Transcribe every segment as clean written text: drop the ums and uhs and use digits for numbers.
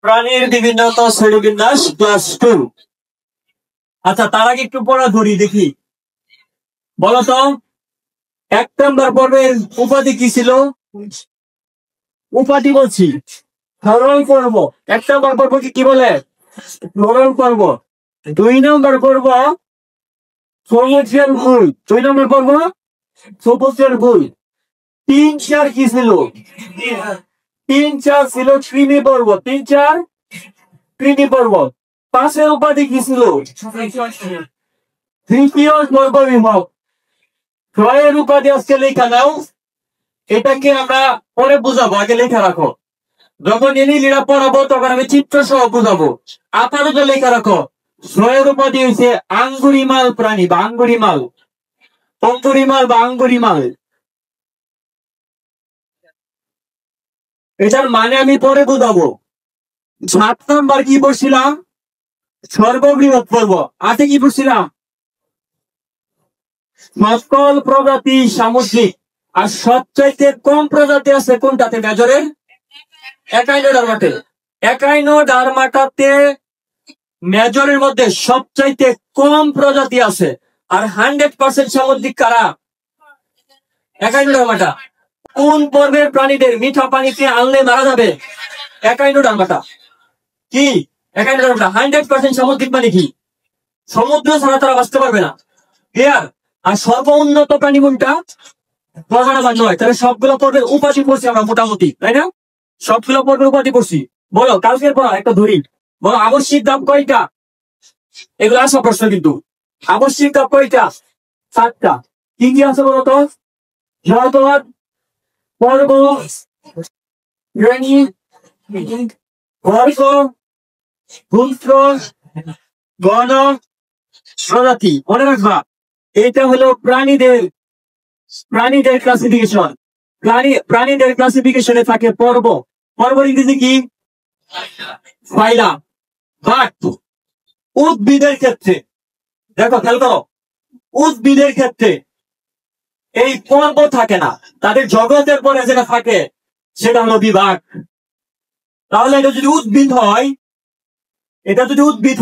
প্রাণীর বিভিন্ন শ্রেণীবিন্যাস ক্লাস 2। আচ্ছা, তার আগে একটু পড়া ধরি দেখি। বলতো 1 নম্বর পর্বের উপাধি কি ছিল? উপাধি বলছি সরল পর্ব। 1 নম্বর পর্বকে কি বলে? সরল পর্ব। 2 নম্বর পর্ব সমুদ্রের ভুল। 2 নম্বর পর্ব সমুদ্রের ভুল। 3, 4 কি ছিল? 3, 4 ছিল কৃমি পর্ব। 3, 4 কৃমি পর্ব। 5 উপাধি কি ছিল? তৃতীয় সর্ববিমক। 6 উপাধি আজকে লেখা নাও। এটাকে আমরা পরে বুঝাবো, আগে লেখা রাখো। যখন এলিরা পড়াবো তখন আমি চিত্র সহ বুঝাবো। আপাতত লেখা রাখো। 6 উপাধি হয়েছে আঙ্গুরিমাল প্রাণী বা আঙ্গুরিমাল, অঙ্গুরিমাল বা আঙ্গুরিমাল। এটার মানে আমি পরে বুঝাবো। 7 নম্বর কি পড়ছিলাম? সর্ববৃহৎ পর্ব। আজকে কি পড়ছিলাম? সকল প্রজাতি সামুদ্রিক। আর সবচাইতে কম প্রজাতি আছে কোনটাতে? মেজরের একাইনোডার্মাতে। একাইনোডার্মাটাতে মেজরের মধ্যে সবচাইতে কম প্রজাতি আছে। আর 100% সামুদ্রিক কারা? একাইনোডার্মাটা। কোন পর্বের প্রাণীদের মিঠা পানিতে আনলে মারা যাবে? একাইনোডার্মাটা। কি? একাইনোডার্মাটা 100% সামুদ্রিক মানে কি? সমুদ্র ছাড়া তারা বাঁচতে পারবে না। ক্লিয়ার? আর সর্বোন্নত প্রাণী কোনটা? প্রজানাবাদ নয়। তাহলে সবগুলো পর্বের উপাধি পড়ছি আমরা মোটামুটি, তাই না? সবগুলো পর্বের উপাধি পড়ছি। বলো কালকের পড়া একটা ধরি। বলো আবশ্যিক ধাপ কয়টা? এগুলো আসা প্রশ্ন কিন্তু। আবশ্যিক ধাপ কয়টা? 7টা। কি কি আছে বলতো? জলপথ, পর্ব, শ্রেণী, বর্গ, গুন্ত্র, গণ, প্রজাতি। মনে রাখবা এটা হলো প্রাণীদের ক্লাসিফিকেশন। প্রাণীদের ক্লাসিফিকেশনে থাকে পর্ব। পর্ব ইংরেজি কি? ফাইলাম। বাট উদ্ভিদের ক্ষেত্রে দেখো, খেয়াল করো, উদ্ভিদের ক্ষেত্রে এই পর্ব থাকে না। তাদের জগতের পরে যেটা থাকে সেটা হলো বিভাগ। তাহলে এটা যদি উদ্ভিদ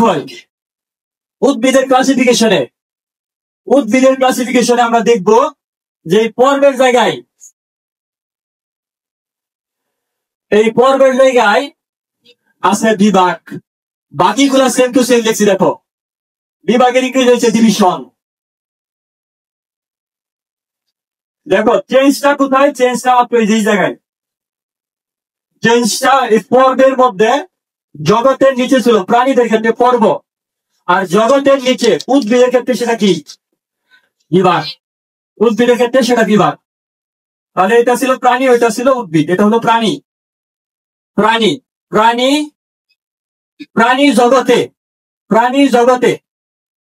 হয়, উদ্ভিদের ক্লাসিফিকেশনে আমরা দেখব যে পর্বের জায়গায় আছে বিভাগ। বাকিগুলো সেম টু সেম লিখছি। দেখো বিভাগের ইংরেজি হচ্ছে ডিভিশন। দেখো চেঞ্জটা কোথায়? চেঞ্জটা মাত্র এই জায়গায়। চেঞ্জটা এই পর্বের মধ্যে জগতের নিচে ছিল প্রাণীদের ক্ষেত্রে পর্ব, আর জগতের নিচে উদ্ভিদের ক্ষেত্রে সেটা কি? বিভাগ। উদ্ভিদের ক্ষেত্রে সেটা বিভাগ। তাহলে এটা ছিল প্রাণী, ওইটা ছিল উদ্ভিদ। এটা হলো প্রাণী। প্রাণী জগতে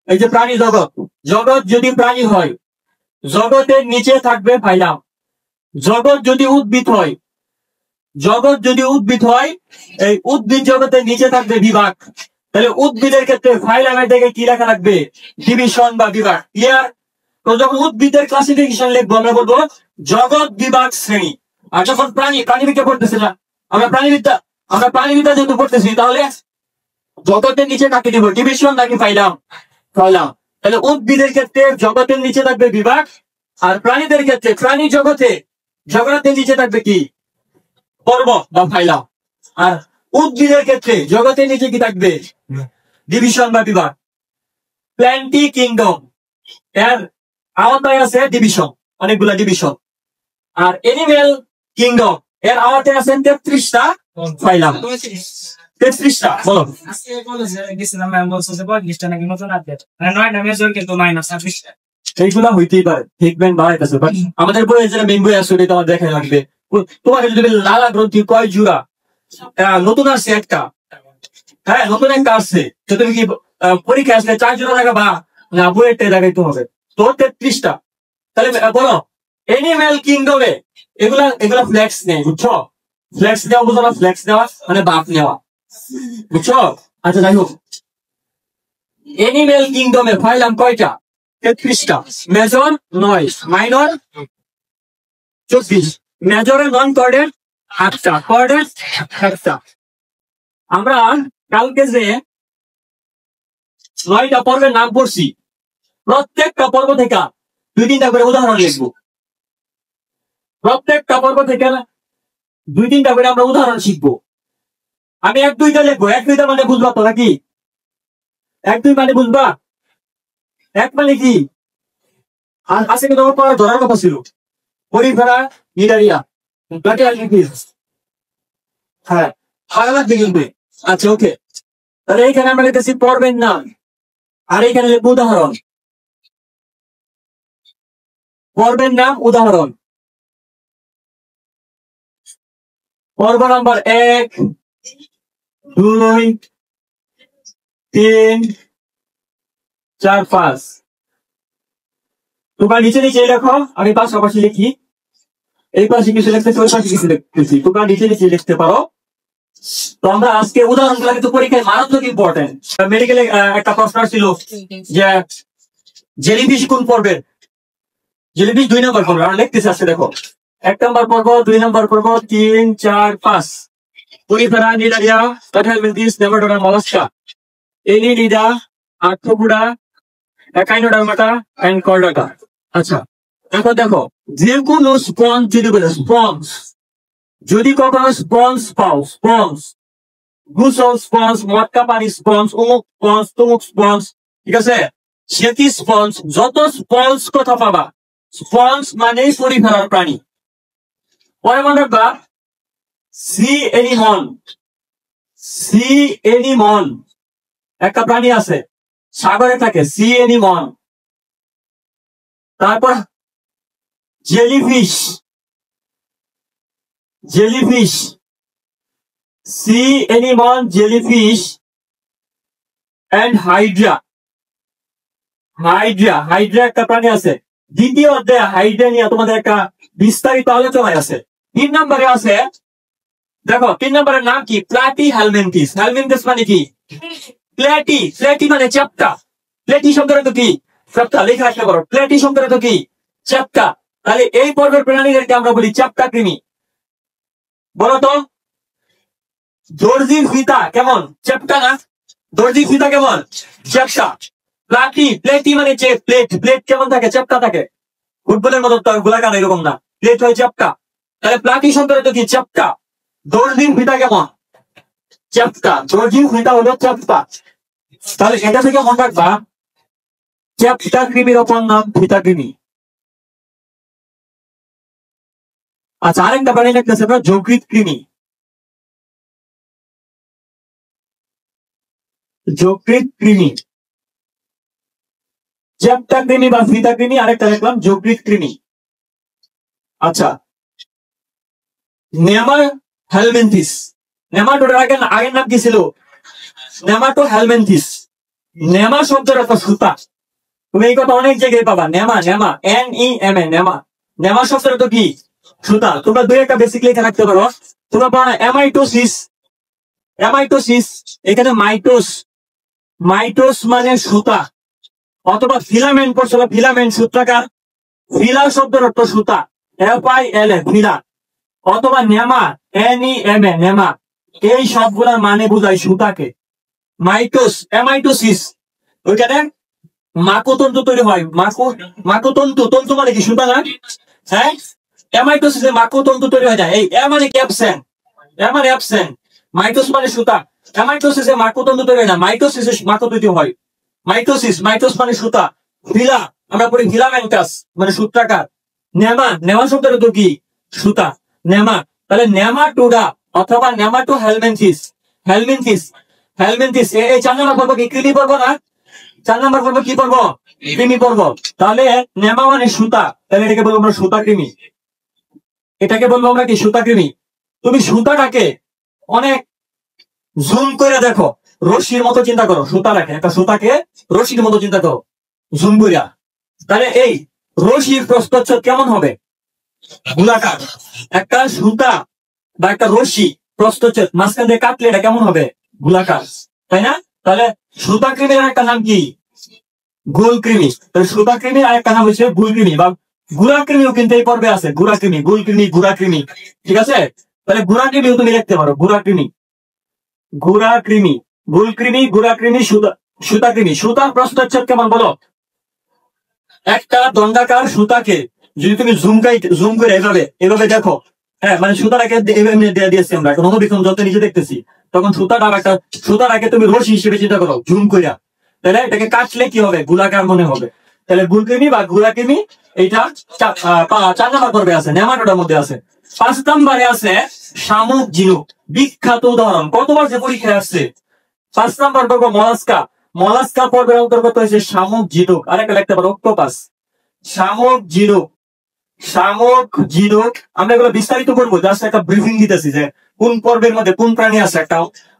এই যে প্রাণী জগৎ যদি প্রাণী হয়, জগতের নিচে থাকবে ফাইলাম। জগৎ যদি উদ্ভিদ হয়, এই উদ্ভিদ জগতের নিচে থাকবে বিভাগ। তাহলে উদ্ভিদের ক্ষেত্রে ফাইলামের থেকে কি লেখা রাখবে? ডিভিশন বা বিভাগ। ক্লিয়ার? তো যখন উদ্ভিদের ক্লাসিফিকেশন লিখবো আমরা বলবো জগৎ, বিভাগ, শ্রেণী। আর যখন প্রাণীবিদ্যা পড়তেছি না, আমরা প্রাণীবিদ্যা যেহেতু পড়তেছি, তাহলে জগতের নিচে কাকে দিব? ডিভিশন নাকি ফাইলাম? তাহলে উদ্ভিদের ক্ষেত্রে জগতের নিচে থাকবে বিভাগ, আর প্রাণীদের ক্ষেত্রে জগতের নিচে থাকবে কি? পর্ব বা ফাইলাম। আর উদ্ভিদের ক্ষেত্রে জগতের নিচে কি থাকবে? ডিভিশন বা বিভাগ। প্ল্যান্টি কিংডম এর আওতায় আছে ডিভিশন, অনেকগুলা ডিভিশন। আর এনিম্যাল কিংডম এর আওতায় আছে 33টা ফাইলাম। 33টা। বলো এইগুলা হইতেই পারে, দেখবেন বাড়াইতেছে। আমাদের বইয়ে যেটা মেন বই আছে ওটা তোমার দেখা লাগবে। তোমাকে যদি লালা গ্রন্থি কয় জোড়া নতুন আসছে একটা, হ্যাঁ নতুন একটা আসছে, তো তুমি কি পরীক্ষা আসলে 4 জোড়া লাগাবা না বইয়েরটা লাগাইতে হবে? তো 33টা। তাহলে বলো এনিম্যাল কিংডমে এগুলা ফ্লেক্স নেই, বুঝছো? ফ্লেক্স নেওয়া বুঝো না? ফ্লেক্স নেওয়া মানে বাপ নেওয়া, বুঝছো? আচ্ছা যাই হোক, এনিম্যাল কিংডমে ফাইলাম কয়টা? 33টা। মেজর 9, মাইনর 24, মেজরের নন কর্ডের 8টা, কর্ডের 1টা। আমরা কালকে যে 9টা পর্বের নাম পড়ছি, প্রত্যেকটা পর্ব থেকে 2-3টা করে উদাহরণ লিখবো। প্রত্যেকটা পর্ব থেকে 2-3টা করে আমরা উদাহরণ শিখবো। আমি 1-2টা লিখবো। 1-2টা মানে বুঝবা তো নাকি? 1-2 মানে বুঝবা? 1 মানে কি? আর আছে কিন্তু আমার পড়ার ধরার কথা ছিল। পরিফেরা নিডারিয়া হ্যাঁ, ভালো লাগবে কিন্তু। আচ্ছা, ওকে। তাহলে এইখানে আমরা লিখতেছি পর্বের নাম, আর এইখানে লিখবো উদাহরণ। পর্বের নাম, উদাহরণ। পর্ব নাম্বার 1, 2, 3, 4, 5। তোমরা নিচে নিচে লেখো, আমি পাশাপাশি লিখি। এই পাশে কিছু লিখতেছি, ওই পাশে কিছু লিখতেছি। তোমরা নিচে নিচে লিখতে পারো। তো আমরা আজকে উদাহরণগুলো কিন্তু পরীক্ষায় মারাত্মক ইম্পর্টেন্ট। মেডিকেলে একটা প্রশ্ন ছিল যে জেলিফিশ কোন পর্বের? জেলিফিশ 2 নম্বর পর্ব। আমরা লিখতেছি আজকে, দেখো 1 নম্বর পর্ব, 2 নম্বর পর্ব, 3, 4, 5। Porifera Cnidaria, Platyhelminthes, Nematoda, Mollusca, এলিনিডা, আর্থ্রোপোডা, একাইনোডার্মাটা এন্ড কর্ডাটা। আচ্ছা, এখন দেখো, যে কোনো স্পঞ্জ যদি বলে স্পঞ্জ, যদি কখনো স্পঞ্জ পাও, স্পঞ্জ, গুসল স্পঞ্জ, মটকা পানি স্পঞ্জ, অমুক স্পঞ্জ, তমুক স্পঞ্জ, ঠিক আছে? সেটি স্পঞ্জ, যত স্পঞ্জ কথা পাবা, স্পঞ্জ মানে পরিফেরার প্রাণী। পরে মনে রাখবা, সি এনিমন, সি এনিমন একটা প্রাণী আছে, সাগরে থাকে, সি এনিমন। তারপর jellyfish, jellyfish, sea anemone, jellyfish and hydra. Hydra, hydra একটা প্রাণী আছে। দ্বিতীয় অধ্যায়ে হাইড্রা নিয়ে তোমাদের একটা বিস্তারিত আলোচনায় আছে। 3 নম্বরে আছে, দেখো 3 নম্বরের নাম কি? প্লাটি হেলমিনথিস। হেলমিনথিস মানে কি? প্লেটি, প্লেটি মানে চ্যাপ্টা। প্লেটি শব্দটা তো কি? চ্যাপ্টা। লিখে রাখতে পারো, প্লেটি শব্দটা তো কি? চ্যাপ্টা। তাহলে এই পর্বের প্রাণীদেরকে আমরা বলি চ্যাপ্টা কৃমি। বলতো, দর্জির ফিতা কেমন? চ্যাপ্টা না? দর্জির ফিতা কেমন? চ্যাপ্টা। প্লাটি, প্লেটি মানে প্লেট, প্লেট কেমন থাকে? চ্যাপ্টা থাকে। ফুটবলের মতো গোলাকার এরকম না, প্লেট হয় চ্যাপ্টা। তাহলে প্লাটি শব্দটা তো কি? চ্যাপ্টা। দর্জির ফিতা কেমন? চ্যাপ্টা। দর্জির ফিতা হলো চ্যাপ্টা। তাহলে এটা থেকে মনে রাখবা, চ্যাপ্টা কৃমির অপর নাম ফিতা কৃমি। আচ্ছা, আরেকটা প্রাণী দেখতেছে আমরা, যকৃৎ কৃমি। যকৃৎ কৃমি, চ্যাপ্টা কৃমি বা ফিতা কৃমি। আরেকটা দেখলাম যকৃৎ কৃমি। আচ্ছা, নেমার হেলমিনথিস। নেমাটোডার আগের নাম কি ছিল? নেমাটো হেলমিনথিস। নেমা শব্দের একটা সুতা। তুমি এই কথা অনেক জায়গায় পাবা, নেমা, নেমা, NEMA, নেমা। নেমা শব্দের তো কি? সুতা। তোমরা 2-1টা বেসিক লিখে রাখতে পারো। তোমরা পারো না অ্যামাইটোসিস, অ্যামাইটোসিস, এখানে মাইটোস, মাইটোস মানে সুতা। অথবা ফিলামেন্ট পড়ছিল, ফিলামেন্ট সূত্রাকার। ফিলা শব্দের অর্থ সুতা, FILA, ফিলা। অথবা নেমা, NEMA, নেমা। এই সবগুলার মানে বোঝায় সুতাকে। মাইটোস, অ্যামাইটোসিস, ওইখানে মাকোতন্তু তৈরি হয়। মাকোতন্তু, তন্তু মানে কি? সুতা না? হ্যাঁ, অ্যামাইটোসিসে মাকোতন্তু তৈরি হয়ে যায়। এই এ মানে কি? অ্যাবসেন্ট, এ মানে অ্যাবসেন্ট। মাইটোস মানে সুতা। অ্যামাইটোসিসে মাকোতন্তু তৈরি হয় না, মাইটোসিসে মাকোতন্তু হয়। মাইটোসিস, মাইটোস মানে সুতা। ফিলা, আমরা পড়ি ফিলামেন্টাস মানে সূত্রাকার। নেমা, নেমা শব্দের তো কি? সুতা, নেমা। তাহলে নেমাটোডা অথবা নেমাটো হেলমিনথিস, হেলমিনথিস, হেলমিনথিস। এই 4 নম্বর পর্ব কি কৃমি পর্ব না? 4 নম্বর পর্ব কি পর্ব? কৃমি পর্ব। তাহলে নেমা মানে সুতা, তাহলে এটাকে বলবো আমরা সুতা কৃমি। এটাকে বলবো আমরা কি? সুতা কৃমি। তুমি সুতাটাকে অনেক জুম করে দেখো, রশির মতো চিন্তা করো। সুতাটাকে, একটা সুতাকে রশির মতো চিন্তা করো, জুম করিয়া। তাহলে এই রশির প্রস্থচ্ছেদ কেমন হবে? গোলাকার। একটা সুতা বা একটা রশি প্রস্থচ্ছেদ মাঝখান দিয়ে কাটলে এটা কেমন হবে? গোলাকার, তাই না? তাহলে সুতা কৃমির একটা নাম কি? গোল কৃমি। তাহলে সুতা কৃমির আরেকটা নাম হচ্ছে গোল কৃমি বা গুড়া কৃমিও কিন্তু এই পর্বে আছে। গুড়া কৃমি, গোল কৃমি, গুড়া কৃমি, ঠিক আছে? তাহলে গুড়া কৃমিও তুমি লিখতে পারো, গুড়া কৃমি। ঘোড়া কৃমি, গুলকৃমি, ঘোড়া কৃমি, সুতা কৃমি। সুতার প্রস্তাচ্ছেদ কেমন বলো? একটা দণ্ডাকার সুতাকে যদি তুমি জুম করে এভাবে এভাবে দেখো, হ্যাঁ মানে সুতাটাকে দিয়েছি আমরা এখন অনুবীক্ষণ যত নিচে দেখতেছি, তখন সুতাটাকে তুমি রশি হিসেবে চিন্তা করো জুম কইরা, তাহলে এটাকে কাটলে কি হবে? গোলাকার মনে হবে। তাহলে গুলকৃমি বা ঘোড়াকৃমি এইটা 4 নাম্বার পর্বে আছে, নেমাটোডার মধ্যে আছে। 5 নাম্বারে আছে শামুক ঝিনুক, বিখ্যাত উদাহরণ, কতবার যে পরীক্ষায় আসছে। 5 নাম্বার পর্ব মলাস্কা, মলাস্কা পর্বের অন্তর্গত হয়েছে শামুক ঝিনুক। আরেকটা লিখতে পারো অক্টোপাস। শামুক ঝিনুক, শামুক ঝিনুক আমরা এগুলো বিস্তারিত করবো, জাস্ট একটা ব্রিফিং দিতেছি যে কোন পর্বের মধ্যে কোন প্রাণী আছে, একটা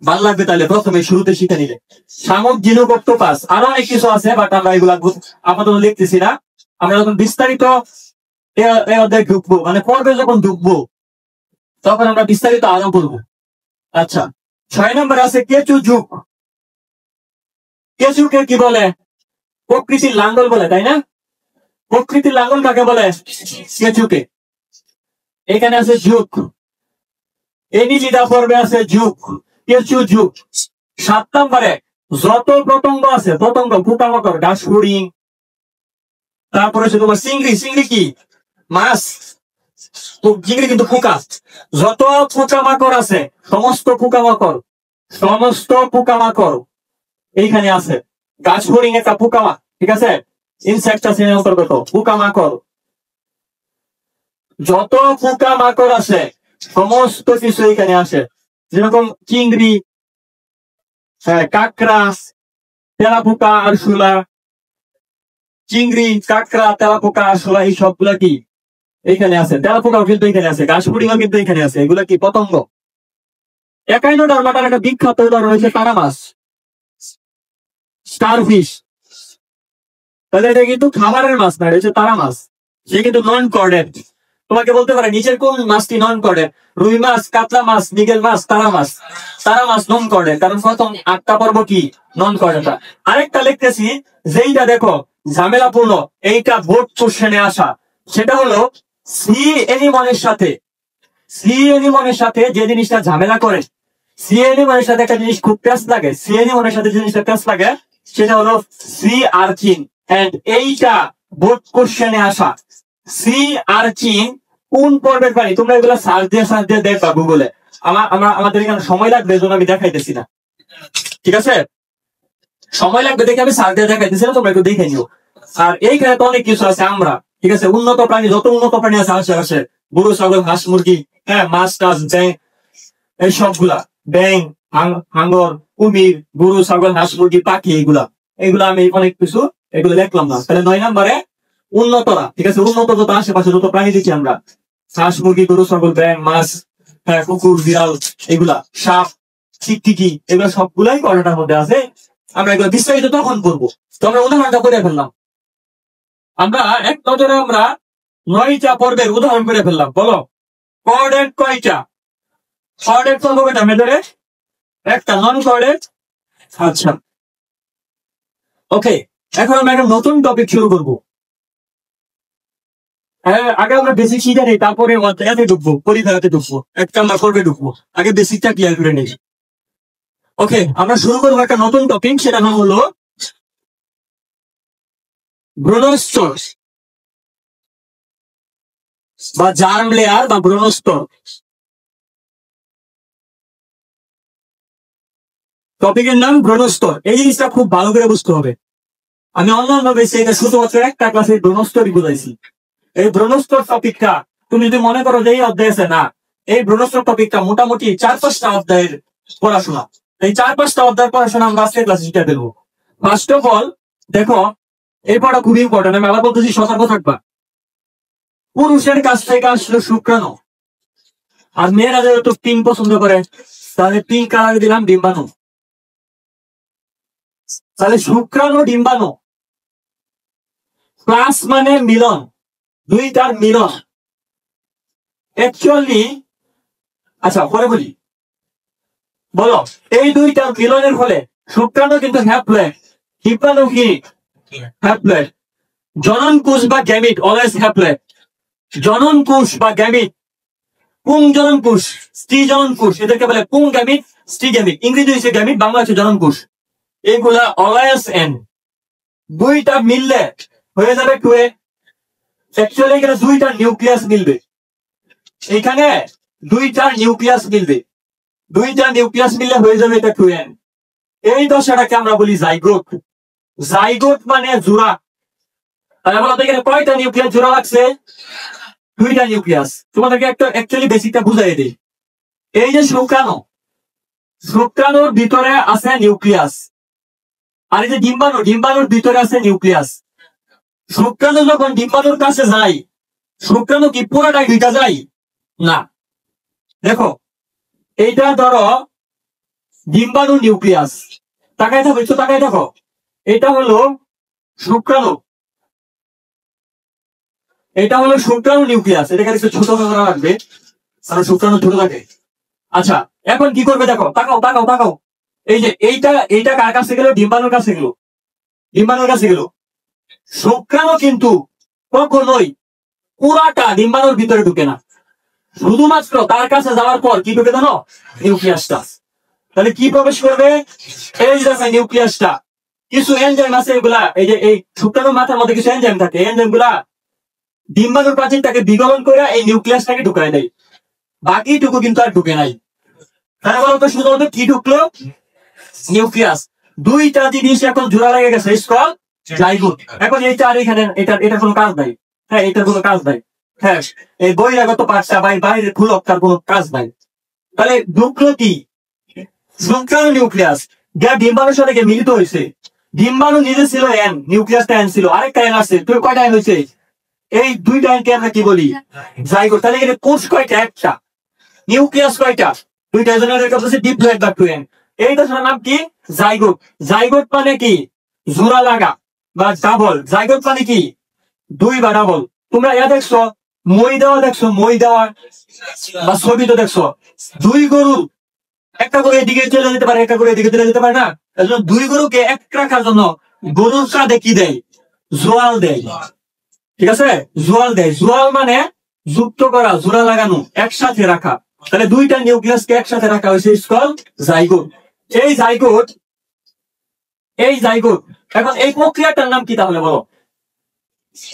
ভালো লাগবে তাহলে প্রথমে শুরুতে শিখে নিলে। শামুক ঝিনুক অক্টোপাস, আরো অনেক কিছু আছে, বাট আমরা এগুলা আপাতত লিখতেছি না। আমরা যখন বিস্তারিত ঢুকবো, মানে পর্বে যখন ঢুকবো তখন আমরা বিস্তারিত আরো করবো। আচ্ছা, 6 নম্বরে আছে কেঁচু ঝুঁক। কেঁচুকে কি বলে? প্রকৃতির লাঙ্গল বলে, তাই না? প্রকৃতির লাঙ্গল কাকে বলে? কেঁচুকে। এখানে আছে ঝুঁক, এনিলিডা পর্বে আছে ঝুঁক, কেঁচু ঝুঁক। 7 নম্বরে যত পতঙ্গ আছে, পতঙ্গ পোকামাকড়, ঘাসফড়িং, তারপরে হচ্ছে তোমার চিংড়ি। চিংড়ি কি? মাছ। চিংড়ি কিন্তু পোকা। যত পোকামাকড় আছে, সমস্ত পোকামাকড়, সমস্ত পোকামাকড় এইখানে আছে। ঘাসফড়িং একটা পোকা, ঠিক আছে, ইনসেক্ট আছে অন্তর্গত। পোকামাকড়, যত পোকামাকড় আছে সমস্ত কিছু এখানে আসে, যেরকম চিংড়ি, কাঁকড়া, তেলাপোকা, আরশোলা। চিংড়ি, কাঁকড়া, তেলাপোকা, আরশোলা এই সবগুলা কি এখানে আছে। তেলাপোকাও কিন্তু এখানে আছে, ঘাসফড়িংও কিন্তু এখানে আছে। এগুলা কি? পতঙ্গ। একাইনোডার্মাটার একটা বিখ্যাত উদাহরণ হয়েছে তারা মাছ, স্টারফিশ। তাহলে এটা কিন্তু খাবারের মাছ না, এটা হচ্ছে তারা মাছ। সে কিন্তু নন কর্ডেড। তোমাকে বলতে পারে নিচের কোন মাছটি নন কর্ডেড? রুই মাছ, কাতলা মাছ, মৃগেল মাছ, তারা মাছ। তারা মাছ নন কর্ডেড, কারণ প্রথম 8টা পর্ব কি নন কর্ডেড। আরেকটা লিখতেছি যেইটা দেখো ঝামেলাপূর্ণ, এইটা বোর্ড কোশ্চেনে আসা, সেটা হলো সি এনিমনের সাথে, সি এনিমনের সাথে যে জিনিসটা ঝামেলা করে, সি এনিমনের সাথে একটা জিনিস খুব টেস্ট লাগে, সি এনিমনের সাথে জিনিসটা টেস্ট লাগে, সেটা হলো সি আর্চিন। এন্ড এইটা বোর্ড কোশ্চেনে আসা। সি আর্চিন কোন পর্বের প্রাণী? তোমরা এগুলো সার্চ দিয়ে দেখবা গুগলে। আমাদের এখানে সময় লাগবে, এজন্য আমি দেখাইতেছি না, ঠিক আছে? সময় লাগবে দেখে আমি সার্চ দিয়ে দেখাইতেছি না, তোমরা একটু দেখে নিও। আর এইখানে তো অনেক কিছু আছে আমরা, ঠিক আছে, উন্নত প্রাণী, যত উন্নত প্রাণী আছে আশেপাশে, গরু, ছাগল, হাঁস, মুরগি, হ্যাঁ, মাছ টাছ, ব্যাং, এই সবগুলা, ব্যাং, হাঙ্গর, কুমির, গরু, ছাগল, হাঁস, মুরগি, পাখি, এইগুলা আমি অনেক কিছু এগুলো দেখলাম না। তাহলে 9 নম্বরে উন্নতরা, ঠিক আছে, উন্নত যত আশেপাশে যত প্রাণী দিচ্ছি আমরা, হাঁস, মুরগি, গরু, ছাগল, ব্যাং, মাছ, হ্যাঁ, কুকুর, বিড়াল, এগুলা, সাপ, টিকটিকি, এগুলো সবগুলাই কর্ডেটার মধ্যে আছে। আমরা এগুলো বিস্তারিত তখন করবো। তো আমরা উদাহরণটা করে ফেললাম। আমরা এক নজরে আমরা 9টা পর্বের উদাহরণ করে ফেললাম। বলো কর্ডেট কয়টা? কর্ডেট পর্ব কয়টা মেজরে? একটা। নন কর্ডেট? আচ্ছা, ওকে, এখন আমরা একটা নতুন টপিক শুরু করবো। আগে আমরা বেসিক শিখে নেই, তারপরে এতে ঢুকবো, পরীক্ষাতে ঢুকবো, একটা আমরা পর্বে ঢুকবো। আগে বেসিকটা ক্লিয়ার করে নিই। ওকে, আমরা শুরু করবো একটা নতুন টপিক, সেটা নাম হলো ব্রোনোস্টোর বা জার্ম লেয়ার বা ব্রোনোস্টোর। টপিকের নাম ব্রোনোস্টোর। এই জিনিসটা খুব ভালো করে বুঝতে হবে। আমি অন্যান্য বেশি এটা শুধুমাত্র একটা ক্লাসে ব্রোনোস্টোরই বুঝাইছি। এই ব্রোনোস্টোর টপিকটা তুমি যদি মনে করো যে এই অধ্যায় আছে, না, এই ব্রোনোস্টোর টপিকটা মোটামুটি 4-5টা অধ্যায়ের পড়াশোনা। এই 4-5টা অধ্যায়ের পড়াশোনা আমরা আজকের ক্লাসে শিখে দেবো। ফার্স্ট অফ অল দেখো, এই পড়া খুবই ইম্পর্টেন্ট, আমি আবার বলতেছি, সতর্ক থাকবা। পুরুষের কাছ থেকে আসলো শুক্রাণু, আর মেয়েরা যেহেতু পিঙ্ক পছন্দ করে, তাহলে পিঙ্ক কালার দিলাম ডিম্বাণু। তাহলে শুক্রাণু, ডিম্বাণু, প্লাস মানে মিলন, দুইটার মিলন। অ্যাকচুয়ালি, আচ্ছা পরে বলি। বলো, এই দুইটার মিলনের ফলে শুক্রাণু কিন্তু হ্যাপ্লয়েড, ডিম্বাণু কি হ্যাপ্লয়েড। জনন কোষ বা গ্যামিট অলওয়েজ হ্যাপ্লয়েড। জনন কোষ বা গ্যামিট পুংজনন কোষ, স্ত্রীজনন কোষ, এদেরকে বলে পুং গ্যামিট, স্ত্রী গ্যামিট। ইংরেজি হচ্ছে গ্যামিট, বাংলা হচ্ছে জনন কোষ। এইগুলা অলায়াস এন, দুইটা মিললে হয়ে যাবে 2a। অ্যাকচুয়ালি এখানে দুইটা নিউক্লিয়াস মিলবে, এখানে দুইটা নিউক্লিয়াস মিলবে, দুইটা নিউক্লিয়াস মিললে হয়ে যাবে এটা 2n। এই দশাটাকে আমরা বলি জাইগোট। জাইগোট মানে জোড়া। তাহলে বলতো এখানে কয়টা নিউক্লিয়াস জোড়া লাগছে? দুইটা নিউক্লিয়াস। তোমাদেরকে একটা অ্যাকচুয়ালি বেসিকটা বুঝাই দিই। এই যে শুক্রাণু, শুক্রাণুর ভিতরে আছে নিউক্লিয়াস, আর এই যে ডিম্বাণু, ডিম্বাণুর ভিতরে আছে নিউক্লিয়াস। শুক্রাণু যখন ডিম্বাণুর কাছে যায়, শুক্রাণু কি পুরোটাই দুইটা যায়? না। দেখো এইটা ধরো ডিম্বাণু নিউক্লিয়াস, তাকায় থাকো, একটু তাকায় থাকো। এটা হলো শুক্রাণু, এটা হলো শুক্রাণু নিউক্লিয়াস। এটাকে একটু ছোট করা লাগবে কারণ শুক্রাণু ছোট থাকে। আচ্ছা এখন কি করবে দেখো, তাকাও তাকাও তাকাও। এই যে এইটা, এইটা কার কাছে গেল? ডিম্বাণুর কাছে গেল, ডিম্বাণুর কাছে গেল। শুক্রাণু কিন্তু কখনোই পুরাটা ডিম্বাণুর ভিতরে ঢুকে না, শুধুমাত্র তার কাছে যাওয়ার পর কি ঢুকে জানো? নিউক্লিয়াসটা। তাহলে কি প্রবেশ করবে? এই যে নিউক্লিয়াসটা, কিছু এনজাইম আছে এগুলা, এই যে এই শুক্রাণুর মাথার মধ্যে কিছু এনজাইম থাকে, এনজাইম গুলা ডিম্বাণুর প্রাচীরটাকে বিগলন করে এই নিউক্লিয়াসটাকে ঢুকায় দেয়, বাকিটুকু কিন্তু আর ঢুকে নাই। তাহলে বলতো শুধুমাত্র কি ঢুকলো? নিউক্লিয়াস। দুইটা জিনিস এখন জোড়া লেগে গেছে, স্কল জাইগোট। এখন এইটা আর এখানে এটা কোনো কাজ নাই, হ্যাঁ এটার কোনো কাজ নাই, হ্যাঁ এই বহিরাগত পার্টটা বাইরের খুলক তার কোনো কাজ নাই। তাহলে ঢুকলো কি? শুক্রাণু নিউক্লিয়াস, যা ডিম্বাণুর সাথে মিলিত হয়েছে। ডিম্বাণু নিজে ছিল এন, নিউক্লিয়াসটা এন ছিল, আরেকটা এন আছে, তুই কয়টা এন হয়েছে? এই দুইটা এনকে আমরা কি বলি? জাইগোট। তাহলে এখানে কোষ কয়টা? একটা। নিউক্লিয়াস কয়টা? দুইটা। ডিপ্লয়েড বা 2n। এই দশার নাম কি? জাইগোট। জাইগোট মানে কি? জোড়া লাগা বা ডাবল। জাইগোট মানে কি? দুই বা ডাবল। তোমরা ইয়া দেখছো, মই দেওয়া দেখছো, মই দেওয়া বা ছবি তো দেখছো, দুই গরু, একটা গরু এদিকে চলে যেতে পারে, একটা গরু এদিকে চলে যেতে পারে না। দুই গরুকে এক রাখার জন্য গরুর কাঁধে কি দেয়? জোয়াল দেয়, ঠিক আছে? জোয়াল দেয়। জোয়াল মানে যুক্ত করা, জোড়া লাগানো, একসাথে রাখা। তাহলে দুইটা নিউক্লিয়াসকে একসাথে রাখা হয়েছে, জাইগোট। এই জাইগোট, এই জাইগোট। এখন এই প্রক্রিয়াটার নাম কি তাহলে বলো?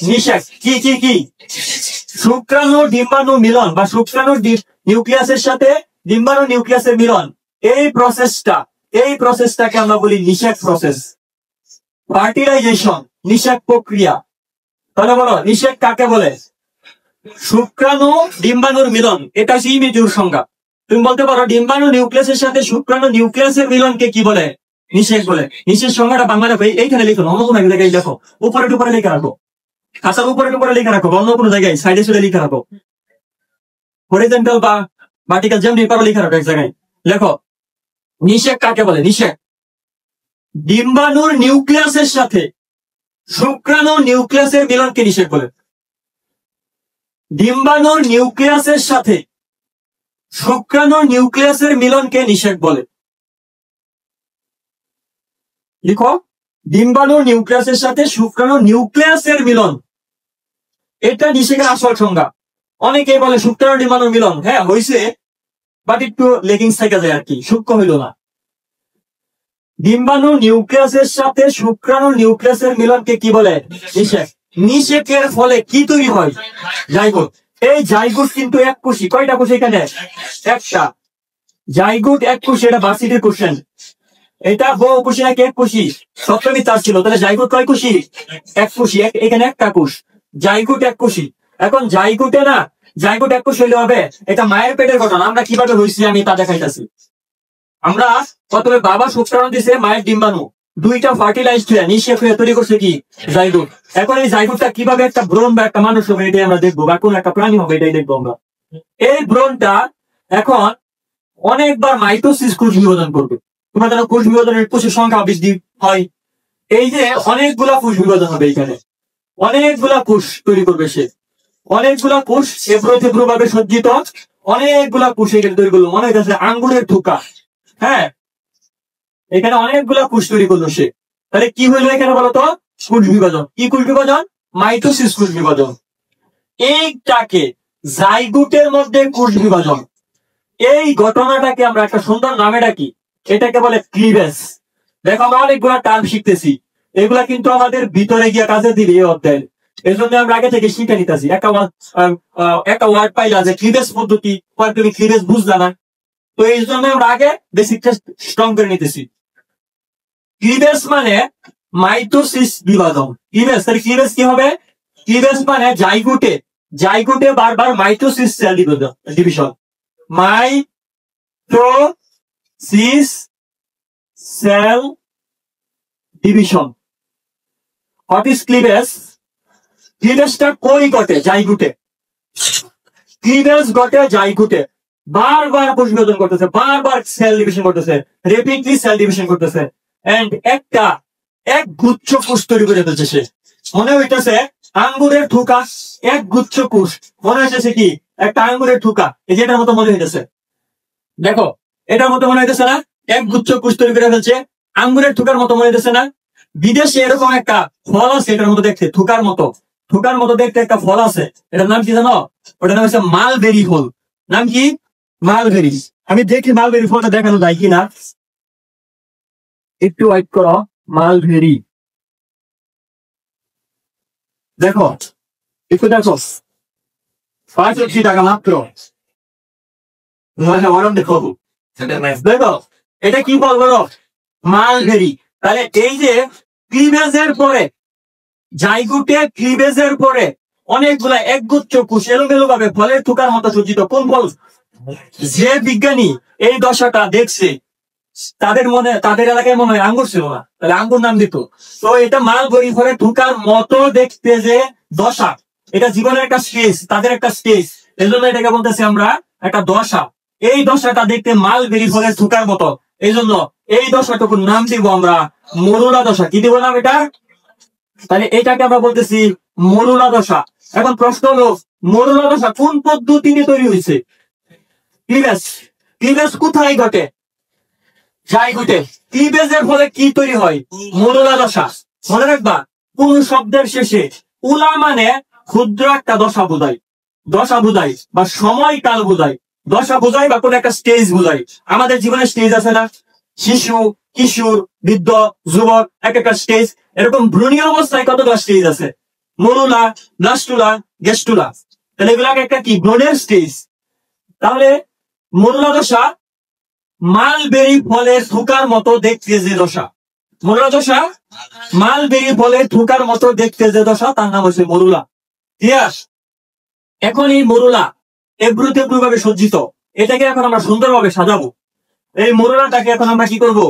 নিষেক। কি কি কি? শুক্রাণু ডিম্বাণু মিলন বা শুক্রাণু নিউক্লিয়াসের সাথে ডিম্বাণু নিউক্লিয়াসের মিলন, এই প্রসেসটা, এই প্রসেসটাকে আমরা বলি নিষেক প্রসেস, ফার্টিলাইজেশন, নিষেক প্রক্রিয়া। তাহলে বলো নিষেক কাকে বলে? শুক্রাণু ডিম্বাণুর মিলন, এটা হচ্ছে ইমিডিউর সংজ্ঞা। তুমি বলতে পারো ডিম্বাণু নিউক্লিয়াসের সাথে শুক্রাণু নিউক্লিয়াসের মিলনকে কি বলে? নিষেক বলে। নিষেক সংজ্ঞাটা বাংলা দেখো, এইখানে লিখো, অন্য কোনো জায়গায় দেখো, উপরে টুপরে লিখে রাখো, খাতার উপরে টুপরে লিখে রাখো, অন্য কোনো জায়গায় সাইডে সুইডে লিখে রাখো, হরিজন্টাল বা ভার্টিক্যাল যেমনি পারো লিখে রাখো এক জায়গায়। লেখো নিষেক কাকে বলে? নিষেক ডিম্বাণুর নিউক্লিয়াসের সাথে শুক্রাণু নিউক্লিয়াসের মিলনকে নিষেক বলে। ডিম্বাণুর নিউক্লিয়াসের সাথে শুক্রাণু নিউক্লিয়াসের মিলনকে নিষেক বলে। লিখো, ডিম্বাণুর নিউক্লিয়াসের সাথে শুক্রাণু নিউক্লিয়াসের মিলন, এটা নিষেকের আসল সংজ্ঞা। অনেকেই বলে শুক্রাণু ডিম্বাণুর মিলন, হ্যাঁ হয়েছে, বাট একটু লেগিংস থেকে যায় আর কি, সূক্ষ্ম হইল না। ডিম্বাণু নিউক্লিয়াসের সাথে শুক্রাণু নিউক্লিয়াসের মিলনকে কি বলে? নিষেক। নিষেকের ফলে কি তৈরি হয়? জাইগোট। এই জাইগোট কিন্তু এক কোষী। কয়টা কোষ এখানে? একটা। জাইগোট এক কোষী, এটা ভার্সিটির কোশ্চেন। এটা বহু কোষী নাকি এক কোষী? সপ্তমী তার ছিল। তাহলে জাইগোট কয় কোষী? এক কোষী। এখানে একটা কোষ, জাইগোট এক কোষী। এখন জাইগোটে না, জাইগোট এক কোষ হইলে হবে? এটা মায়ের পেটের ঘটনা। আমরা কিভাবে হয়েছি আমি তা দেখাইতেছি। আমরা প্রথমে বাবা শুক্রাণু দিছে, মায়ের ডিম্বাণু দুইটা ফার্টিলাইজড হয়ে নিষেক হয়ে তৈরি করছে কি? জাইগোট। এখন এই জাইগোটটা কিভাবে একটা ভ্রূণ বা একটা মানুষ হবে এটাই আমরা দেখবো, বা কোন একটা প্রাণী হবে এটাই দেখবো আমরা। এই ভ্রূণটা এখন অনেকবার মাইটোসিস কোষ বিভাজন করবে। তোমরা জানো কোষ বিভাজনের কোষের সংখ্যা বৃদ্ধি হয়। এই যে অনেকগুলা কোষ বিভাজন হবে, এখানে অনেকগুলা কোষ তৈরি করবে সে, অনেকগুলা কোষ এব্রো ভাবে সজ্জিত, অনেকগুলা কোষ এখানে তৈরি করলো। মনে হচ্ছে আঙ্গুলের থুকা, হ্যাঁ এখানে অনেকগুলা কোষ তৈরি করলো সে। তাহলে কি হইলো এখানে বলতো? কোষ বিভাজন। কি কোষ বিভাজন? মাইটোসিস কোষ বিভাজন। এইটাকে জাইগুটের মধ্যে কোষ বিভাজন, এই ঘটনাটাকে আমরা একটা সুন্দর নামে ডাকি, এটাকে বলে ক্লিভেজ। দেখো আমরা অনেকগুলা টার্ম শিখতেছি, এগুলা কিন্তু আমাদের ভিতরে গিয়ে কাজে দিবে এই অধ্যায়। এই জন্য আমরা আগে থেকে শিখে নিতেছি। একটা ওয়ার্ড পাইলা যে ক্লিভেজ পদ্ধতি, তুমি ক্লিভেজ বুঝলা না, তো এই জন্য আমরা আগে বেসিকটা স্ট্রং করে নিতেছি। ক্লিভেজ মানে মাইটোসিস বিভাজন। ক্লিভেজ কি হবে? ক্লিভেজ মানে জাইগুটে বারবার mitosis cell division, mitosis cell division. What is cleavage? ক্লিভেজটা কই ঘটে? জাইগুটে। ক্লিভেজ ঘটে জাইগুটে, বারবার কোষ বিভাজন করতেছে, বারবার সেল ডিভিশন করতেছে, রেপিডলি সেল ডিভিশন করতেছে, এন্ড এক গুচ্ছ কোষ তৈরি করে ফেলছে সে। মনে হইতেছে আঙ্গুরের থুকা, এক গুচ্ছ কোষ মনে হইতেছে কি একটা আঙ্গুরের থুকা, এই যে এটার মতো মনে হইতেছে। দেখো এটার মতো মনে হইতেছে না? এক গুচ্ছ কোষ তৈরি করে ফেলছে, আঙ্গুরের থুকার মতো মনে হইতেছে না? বিদেশে এরকম একটা ফল আছে এটার মতো দেখতে, থুকার মতো দেখতে একটা ফল আছে, এটার নাম কি জানো? ওটার নাম হচ্ছে মালবেরি ফল। নাম কি? মালবেরি। আমি দেখি মালবেরি ফলটা দেখানো যায় কিনা, একটু ওয়েট করো। মালবেরি দেখো, একটু দেখো, 65 টাকা মাত্র। দেখো দেখো এটা কি ফল বলো? মালবেরি। তাহলে এই যে ক্লিভেজের পরে, জাইগুটে ক্লিভেজের পরে অনেকগুলা একগুচ্ছ কোষ এলোমেলো ভাবে ফলের থুকার মতো সজ্জিত। কোন ফল? যে বিজ্ঞানী এই দশাটা দেখছে তাদের এলাকায় মনে হয় আঙ্গুর ছিল না, তাহলে আঙ্গুর নাম দিত। তো এটা মালবেরি ফলের থুকার মতো দেখতে যে দশা, এটা জীবনের একটা স্টেজ, তাদের একটা স্টেজ, এই জন্য এটাকে বলতেছি আমরা একটা দশা। এই দশাটা দেখতে মালবেরি ফলের থুকার মতো, এই জন্য এই দশাটুকুর নাম দিব আমরা মরুলা দশা। কি দিব নাম এটা? তাহলে এটাকে আমরা বলতেছি মরুলা দশা। এখন প্রশ্ন হলো, মরুলা দশা কোন পদ্ধতিতে তৈরি হয়েছে? ক্লিভেজ কোথায় ঘটে? জাইগুটে। ক্লিভেজের ফলে কি তৈরি হয়? মরুলা দশা। মনে রাখবা, কোন শব্দের শেষে উলা মানে ক্ষুদ্র একটা দশা বোঝায় বা সময়কাল বোঝায়, দশা বোঝায় বা কোন একটা স্টেজ বোঝায়। আমাদের জীবনে স্টেজ আছে না? শিশু, কিশোর, বৃদ্ধ, যুবক, এক একটা স্টেজ। এরকম ভ্রূণীয় অবস্থায় কতটা স্টেজ আছে? Morula, blastula, gastrula. তাহলে এগুলাকে একটা কি ভ্রূণের স্টেজ। তাহলে মরুলা দশা মালবেরি ফলের থুকার মতো দেখতে যে দশা, মরুলা দশা মালবেরি ফলের থুকার মতো দেখতে যে দশা, তার নাম হচ্ছে মরুলা। ঠিক আছে? এখন এই মরুলা এবড়ো তেবড়ো ভাবে সজ্জিত, এটাকে এখন আমরা সুন্দরভাবে সাজাবো। এই মরুলাটাকে এখন আমরা কি করবো?